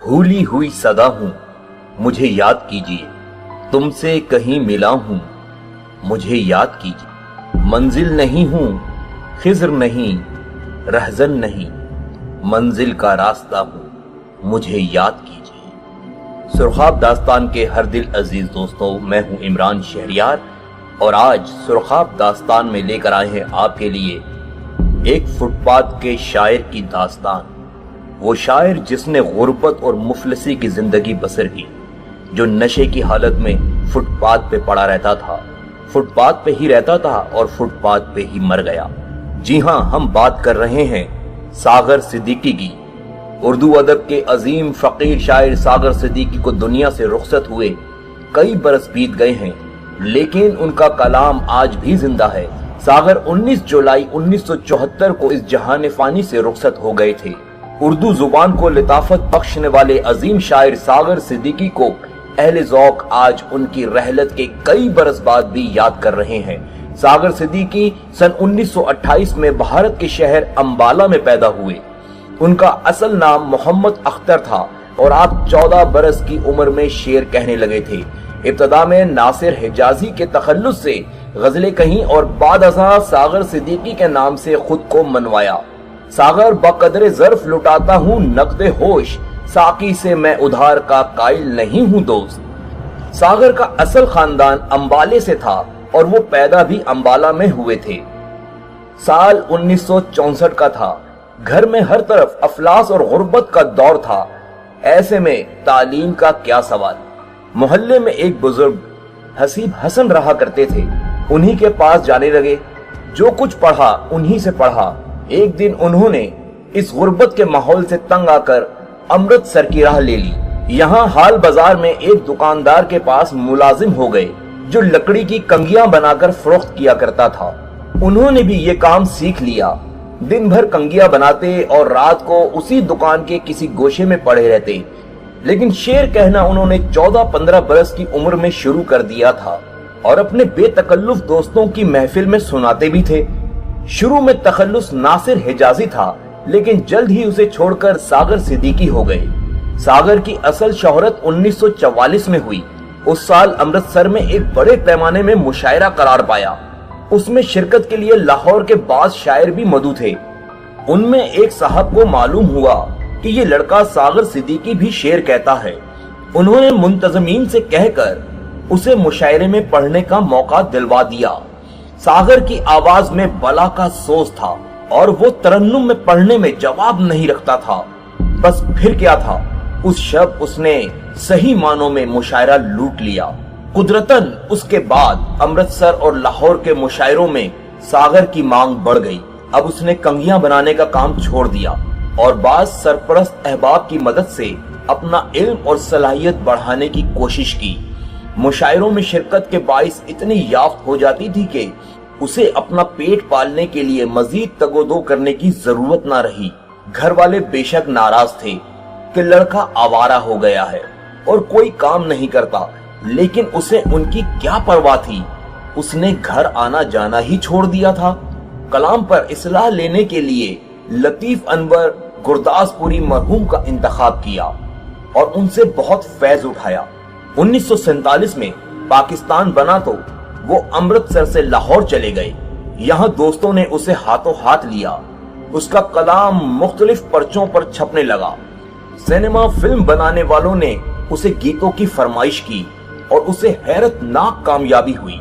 भूली हुई सदा हूं, मुझे याद कीजिए। तुमसे कहीं मिला हूं, मुझे याद कीजिए। मंजिल नहीं हूं, खिज़्र नहीं, रहज़न नहीं, मंजिल का रास्ता हूं, मुझे याद कीजिए। सुरखाब दास्तान के हर दिल अजीज दोस्तों, मैं हूं इमरान शहरियार और आज सुरखाब दास्तान में लेकर आए हैं आपके लिए एक फुटपाथ के शायर की दास्तान। वो शायर जिसने गुर्बत और मुफलिसी की जिंदगी बसर की, जो नशे की हालत में फुटपाथ पे पड़ा रहता था, फुटपाथ पे ही रहता था और फुटपाथ पे ही मर गया। जी हां, हम बात कर रहे हैं सागर सिद्दीकी की। उर्दू अदब के अजीम फकीर शायर सागर सिद्दीकी को दुनिया से रुखसत हुए कई बरस बीत गए हैं, लेकिन उनका कलाम आज भी जिंदा है। सागर 19 जुलाई 1974 को इस जहान फानी से रुखसत हो गए थे। उर्दू जुबान को लिताफत बख्शने वाले अजीम शायर सागर सिद्दीकी को अहले ज़ौक़ आज उनकी रहलत के कई बरस बाद भी याद कर रहे हैं। सागर सिद्दीकी सन 1928 में भारत के शहर अंबाला में पैदा हुए। उनका असल नाम मोहम्मद अख्तर था और आप 14 बरस की उम्र में शेर कहने लगे थे। इब्तदा में नासिर हिजाजी के तखल्लुस से गजलें कहीं और बाद अज़ां सागर सिद्दीकी के नाम से खुद को मनवाया। सागर बकदरे ज़र्फ लुटाता हूँ नक़्दे होश, साकी से मैं उधार का कायल नहीं हूँ दोस्त। सागर का असल खानदान अंबाले से था और वो पैदा भी अंबाला में हुए थे। साल 1964 का था। घर में हर तरफ अफलास और गुर्बत का दौर था। ऐसे में तालीम का क्या सवाल। मोहल्ले में एक बुजुर्ग हसीब हसन रहा करते थे, उन्हीं के पास जाने लगे। जो कुछ पढ़ा उन्हीं से पढ़ा। एक दिन उन्होंने इस गुर्बत के माहौल से तंग आकर अमृतसर की राह ले ली। यहाँ हाल बाजार में एक दुकानदार के पास मुलाजिम हो गए जो लकड़ी की कंगियां बनाकर फरोख्त किया करता था। उन्होंने भी ये काम सीख लिया। दिन भर कंगियां बनाते और रात को उसी दुकान के किसी गोशे में पड़े रहते। लेकिन शेर कहना उन्होंने 14-15 बरस की उम्र में शुरू कर दिया था और अपने बेतकल्लुफ दोस्तों की महफिल में सुनाते भी थे। शुरू में तखल्लुस नासिर हिजाजी था, लेकिन जल्द ही उसे छोड़कर सागर सिद्दीकी हो गए। सागर की असल शोहरत 1944 में हुई। उस साल अमृतसर में एक बड़े पैमाने में मुशायरा करार पाया। उसमें शिरकत के लिए लाहौर के बाज शायर भी मौजूद थे। उनमें एक साहब को मालूम हुआ कि ये लड़का सागर सिद्दीकी भी शेर कहता है। उन्होंने मुंतजमीन से कहकर उसे मुशायरे में पढ़ने का मौका दिलवा दिया। सागर की आवाज में बला का सोज था और वो तरन्नुम में पढ़ने में जवाब नहीं रखता था। बस फिर क्या था, उस शब उसने सही मानों में मुशायरा लूट लिया। कुदरतन उसके बाद अमृतसर और लाहौर के मुशायरों में सागर की मांग बढ़ गई। अब उसने कंगियां बनाने का काम छोड़ दिया और बाज सरपरस्त अहबाब की मदद से अपना इल्म और सलाहियत बढ़ाने की कोशिश की। मुशायरों में शिरकत के बाइस इतनी याफ्त हो जाती थी कि उसे अपना पेट पालने के लिए मजीद तगोदो करने की जरूरत ना रही। घर वाले बेशक नाराज थे कि लड़का आवारा हो गया है और कोई काम नहीं करता, लेकिन उसे उनकी क्या परवाह थी। उसने घर आना जाना ही छोड़ दिया था। कलाम पर इस्लाह लेने के लिए लतीफ अनवर गुरदासपुरी मरहूम का इंतखाब किया और उनसे बहुत फैज उठाया। 1947 में पाकिस्तान बना तो वो अमृतसर से लाहौर चले गए। यहाँ दोस्तों ने उसे हाथों हाथ लिया। उसका कलाम मुख्तलिफ पर्चों पर छपने लगा। सिनेमा फिल्म बनाने वालों ने उसे गीतों की फरमाइश की और उसे हैरतनाक कामयाबी हुई।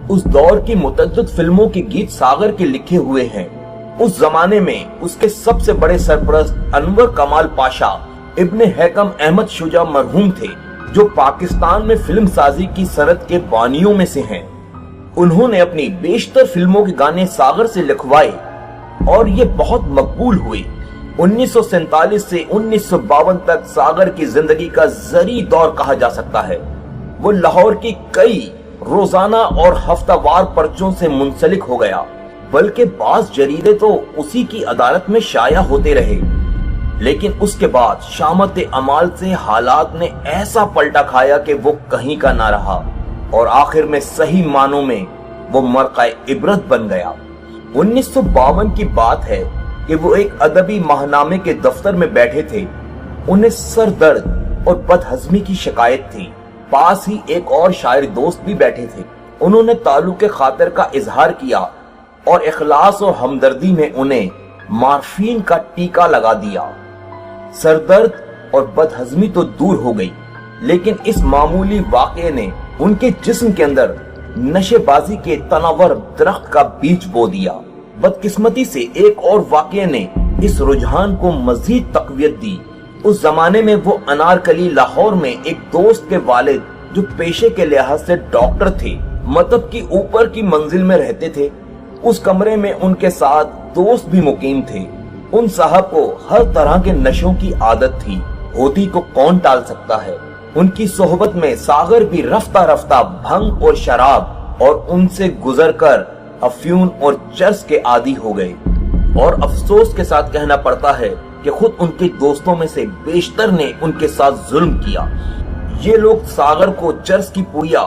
उस दौर की मुतअद्दिद फिल्मों के गीत सागर के लिखे हुए हैं। उस जमाने में उसके सबसे बड़े सरपरस्त अनवर कमाल पाशा इब्ने हैकम अहमद शुजा मरहूम थे, जो पाकिस्तान में फिल्म साजी की सनत के बानियों में से हैं। उन्होंने अपनी बेशतर फिल्मों के गाने सागर से लिखवाए और ये बहुत मकबूल हुए। 1947 से 1952 तक सागर की जिंदगी का जरी दौर कहा जा सकता है। वो लाहौर की कई रोजाना और हफ्तावार पर्चों से मुंसलिक हो गया, बल्कि बाज जरीदे तो उसी की अदालत में शाया होते रहे। लेकिन उसके बाद शामत अमाल से हालात ने ऐसा पलटा खाया कि वो कहीं का ना रहा और आखिर में सही मानों में वो मरक़ाए इबरत बन गया। 1952 की बात है कि वो एक अदबी माहनामे के दफ्तर में बैठे थे। उन्हें सर दर्द और बदहजमी की शिकायत थी। पास ही एक और शायर दोस्त भी बैठे थे। उन्होंने ताल्लुक़े खातिर का इजहार किया और इखलास और हमदर्दी में उन्हें मार्फीन का टीका लगा दिया। सरदर्द और बदहजमी तो दूर हो गई, लेकिन इस मामूली वाक़े ने उनके जिस्म के अंदर नशेबाजी के तनावर दरख्त का बीज बो दिया। बदकिस्मती से एक और वाक़े ने इस रुझान को मजीद तक़वियत दी। उस जमाने में वो अनारकली लाहौर में एक दोस्त के वालिद, जो पेशे के लिहाज से डॉक्टर थे, मतलब की ऊपर की मंजिल में रहते थे। उस कमरे में उनके साथ दोस्त भी मुकीम थे। उन साहब को हर तरह के नशों की आदत थी, होती को कौन टाल सकता है। उनकी सोहबत में सागर भी रफ्ता रफ्ता भंग और शराब और उनसे गुजरकर अफ्यून और चर्स के आदी हो गए। और अफसोस के साथ कहना पड़ता है कि खुद उनके दोस्तों में से बेशतर ने उनके साथ जुल्म किया। ये लोग सागर को चर्स की पुड़िया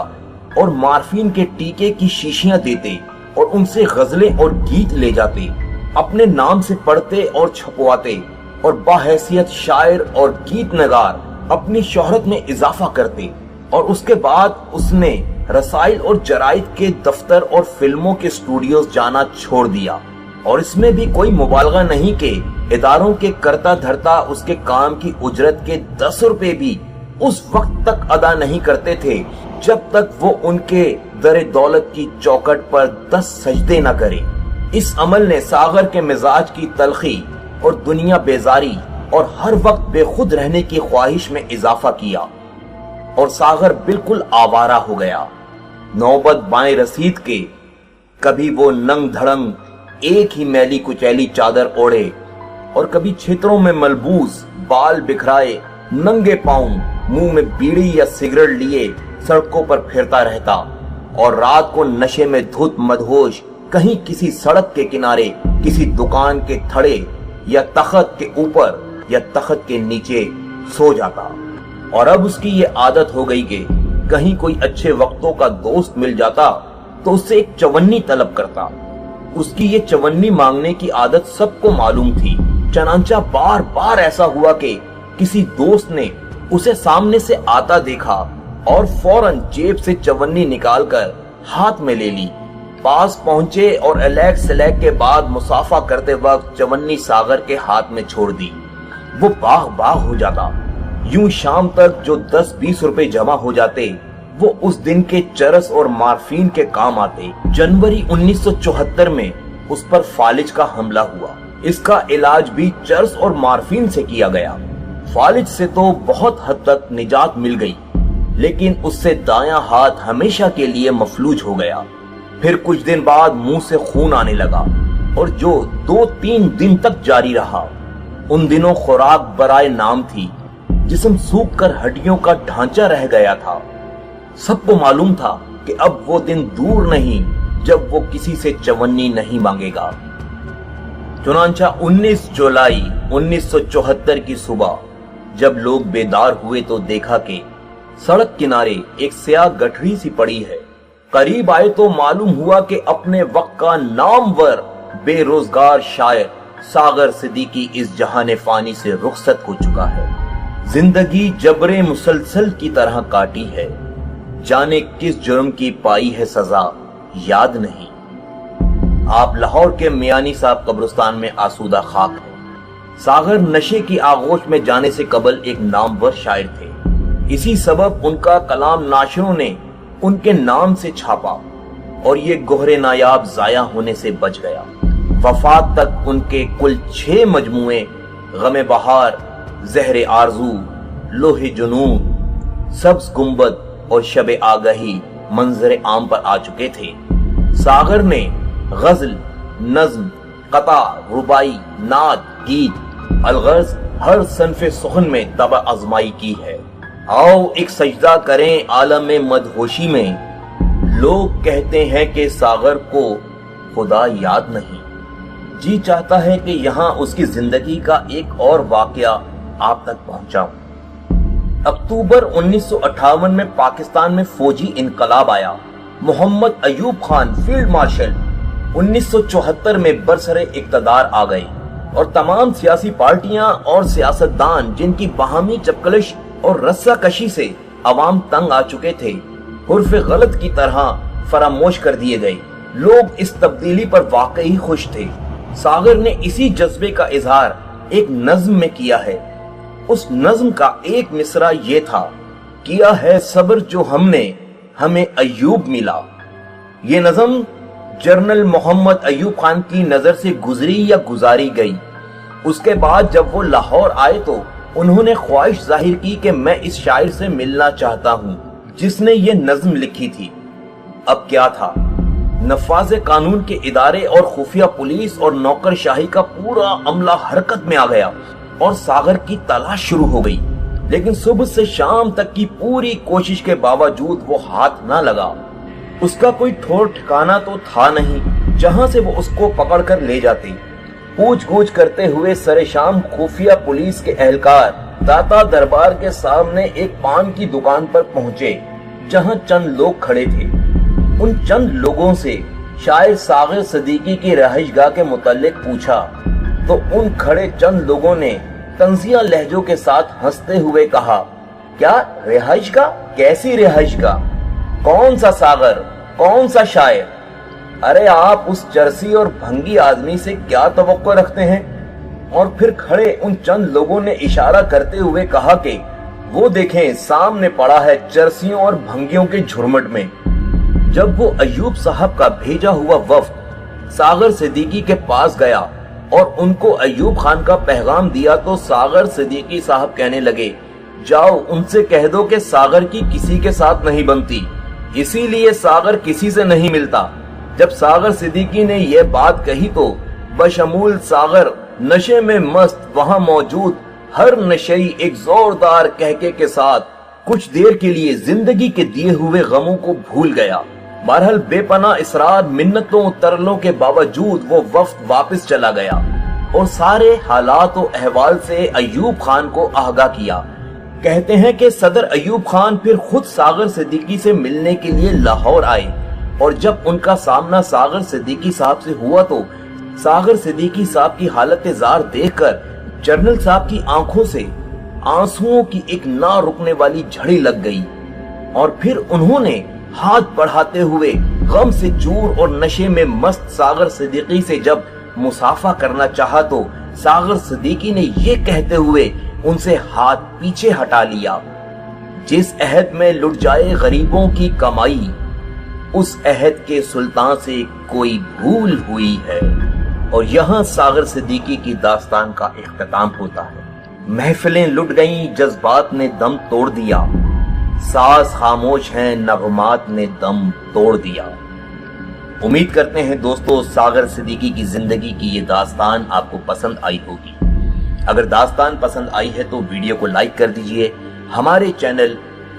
और मार्फीन के टीके की शीशियां देते और उनसे गजलें और गीत ले जाते, अपने नाम से पढ़ते और छपवाते और बाहैसियत शायर और गीत नगार अपनी शोहरत में इजाफा करते। और उसके बाद उसने रसाइल और जराइद के दफ्तर और फिल्मों के स्टूडियोज जाना छोड़ दिया। और इसमें भी कोई मुबालगा नहीं कि इदारों के करता धरता उसके काम की उजरत के 10 रुपए भी उस वक्त तक अदा नहीं करते थे जब तक वो उनके दरे दौलत की चौखट पर 10 सजदे न करे। इस अमल ने सागर के मिजाज की तलखी और दुनिया बेजारी और हर वक्त बेखुद रहने की ख्वाहिश में इजाफा किया और सागर बिल्कुल आवारा हो गया। नौबत बाएं रसीद के कभी वो नंग धड़ंग एक ही मैली कुचैली चादर ओढ़े और कभी क्षेत्रों में मलबूस बाल बिखराए नंगे पांव मुंह में बीड़ी या सिगरेट लिए सड़कों पर फिरता रहता और रात को नशे में धुत मदहोश कहीं किसी सड़क के किनारे किसी दुकान के थड़े या तख्त के ऊपर या तख्त के नीचे सो जाता। और अब उसकी ये आदत हो गई कि कहीं कोई अच्छे वक्तों का दोस्त मिल जाता तो उससे एक चवन्नी तलब करता। उसकी ये चवन्नी मांगने की आदत सबको मालूम थी। चनांचा बार बार ऐसा हुआ कि किसी दोस्त ने उसे सामने से आता देखा और फौरन जेब से चवन्नी निकालकर हाथ में ले ली। पास पहुंचे और अलैग सलैग के बाद मुसाफा करते वक्त चवन्नी सागर के हाथ में छोड़ दी। वो बाग बाग हो जाता। यूं शाम तक जो 10-20 रुपए जमा हो जाते वो उस दिन के चरस और मार्फीन के काम आते। जनवरी 1974 में उस पर फालिज का हमला हुआ। इसका इलाज भी चरस और मार्फीन से किया गया। फालिज से तो बहुत हद तक निजात मिल गई, लेकिन उससे दायां हाथ हमेशा के लिए मफलूज हो गया। फिर कुछ दिन बाद मुंह से खून आने लगा और जो 2-3 दिन तक जारी रहा। उन दिनों खुराक बराए नाम थी। जिस्म सूख कर हड्डियों का ढांचा रह गया था। सबको मालूम था कि अब वो दिन दूर नहीं जब वो किसी से चवन्नी नहीं मांगेगा। चुनांचा 19 जुलाई 1974 की सुबह जब लोग बेदार हुए तो देखा कि सड़क किनारे एक स्याह गठरी सी पड़ी है। करीब आए तो मालूम हुआ कि अपने वक्त का नामवर बेरोजगार शायर सागर सिद्दीकी इस जहाने फानी से रुखसत हो चुका है। जिंदगी जबरे मुसलसल की तरह काटी है, जाने किस जुर्म की पाई है सजा याद नहीं। आप लाहौर के मियानी साहब कब्रिस्तान में आसूदा खाक है। सागर नशे की आगोश में जाने से कबल एक नामवर शायर थे। इसी सबब उनका कलाम नाशिरों ने उनके नाम से छापा और ये गोहरे नायाब जाया होने से बच गया। वफात तक उनके कुल 6 मजमुए गमे बहार, जहरे आरजू, लोहे जुनून, सब्ज गुंबद और शबे आगही मंजरे आम पर आ चुके थे। सागर ने गजल, नज्म, कता, रुबाई, नात, गीत, अलगर्ज हर सनफे सुखन में तबा आजमाई की है। आओ एक सजदा करें आलम मदहोशी में। लोग कहते हैं कि सागर को खुदा याद नहीं। जी चाहता है कि यहाँ उसकी जिंदगी का एक और वाकया आप तक पहुंचाऊं। अक्टूबर 1958 में पाकिस्तान में फौजी इनकलाब आया। मोहम्मद अयूब खान फील्ड मार्शल 1974 में बरसरे इक्तदार आ गए और तमाम सियासी पार्टियां और सियासतदान जिनकी बाहमी चपकलिश और रस्सा कशी से अवाम तंग आ चुके थे, उर्फ गलत की तरह फरामोश कर दिए गए। लोग इस तब्दीली पर वाकई खुश थे। सागर ने इसी जज्बे का इजहार एक नज्म में किया है। उस नज्म का एक मिसरा ये था, किया है सब्र जो हमने, हमें अय्यूब मिला। ये नज्म जनरल मोहम्मद अय्यूब खान की नजर से गुजरी या गुजारी गई। उसके बाद जब वो लाहौर आए तो उन्होंने ख्वाहिश जाहिर की कि मैं इस शायर से मिलना चाहता हूँ जिसने ये नज्म लिखी थी। अब क्या था, नफाज़े कानून के इदारे और खुफिया पुलिस और नौकरशाही का पूरा अमला हरकत में आ गया और सागर की तलाश शुरू हो गई। लेकिन सुबह से शाम तक की पूरी कोशिश के बावजूद वो हाथ ना लगा। उसका कोई ठौर ठिकाना तो था नहीं जहां से वो उसको पकड़ कर ले जाते। पूछ गूछ करते हुए सरे शाम खुफिया पुलिस के एहलकार दाता दरबार के सामने एक पान की दुकान पर पहुंचे जहां चंद लोग खड़े थे। उन चंद लोगों से शायर सागर सिद्दीकी की रहायशगाह के मुताल्लिक पूछा तो उन खड़े चंद लोगों ने तंजिया लहजों के साथ हंसते हुए कहा, क्या रिहाइशगाह? कैसी रिहाइशगाह? कौन सा सागर? कौन सा शायर? अरे आप उस चरसी और भंगी आदमी से क्या तवक्को रखते हैं? और फिर खड़े उन चंद लोगों ने इशारा करते हुए कहा कि वो देखें सामने पड़ा है चरसियों और भंगियों के झुरमुट में। जब वो अय्यूब साहब का भेजा हुआ वफ्द सागर सिद्दीकी के पास गया और उनको अय्यूब खान का पैगाम दिया तो सागर सिद्दीकी साहब कहने लगे, जाओ उनसे कह दो कि सागर की किसी के साथ नहीं बनती, इसीलिए सागर किसी से नहीं मिलता। जब सागर सिद्दीकी ने यह बात कही तो बशमूल सागर नशे में मस्त वहां मौजूद हर नशेई एक जोरदार कहके के साथ कुछ देर के लिए जिंदगी के दिए हुए गमों को भूल गया। बहरहाल बेपनाह इसरार मिन्नतों तरलों के बावजूद वो वफ्द वापस चला गया और सारे हालात और अहवाल से अय्यूब खान को आगाह किया। कहते हैं कि सदर अय्यूब खान फिर खुद सागर सिद्दीकी से मिलने के लिए लाहौर आए और जब उनका सामना सागर सिद्दीकी साहब से हुआ तो सागर सिद्दीकी साहब की हालत जार देखकर जनरल साहब की आंखों से आंसुओं की एक ना रुकने वाली झड़ी लग गई और फिर उन्होंने हाथ बढ़ाते हुए गम से चूर और नशे में मस्त सागर सिद्दीकी से जब मुसाफा करना चाहा तो सागर सिद्दीकी ने ये कहते हुए उनसे हाथ पीछे हटा लिया, जिस अहद में लुट जाए गरीबों की कमाई, उस अहद के सुल्तान से कोई भूल हुई है। और यहाँ सागर सिद्दीकी की दास्तान का इख्तिताम होता है। महफिलें लुट गईं, जज्बात ने दम तोड़ दिया, साज खामोश हैं, नगमात ने दम तोड़ दिया। उम्मीद करते हैं दोस्तों सागर सिद्दीकी की जिंदगी की ये दास्तान आपको पसंद आई होगी। अगर दास्तान पसंद आई है तो वीडियो को लाइक कर दीजिए, हमारे चैनल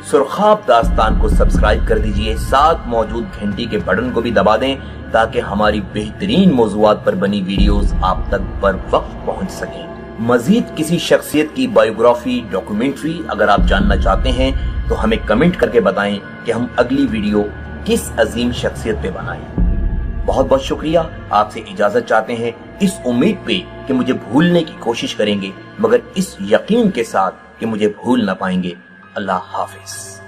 सुरखाब दास्तान को सब्सक्राइब कर दीजिए, साथ मौजूद घंटी के बटन को भी दबा दें ताकि हमारी बेहतरीन मौज़ूआत पर बनी वीडियोस आप तक बर वक्त पहुंच सकें। मजीद किसी शख्सियत की बायोग्राफी, डॉक्यूमेंट्री अगर आप जानना चाहते हैं तो हमें कमेंट करके बताएं कि हम अगली वीडियो किस अजीम शख्सियत पे बनाएं। बहुत बहुत शुक्रिया। आपसे इजाजत चाहते हैं इस उम्मीद पे कि मुझे भूलने की कोशिश करेंगे, मगर इस यकीन के साथ कि मुझे भूल ना पाएंगे। अल्लाह हाफिज।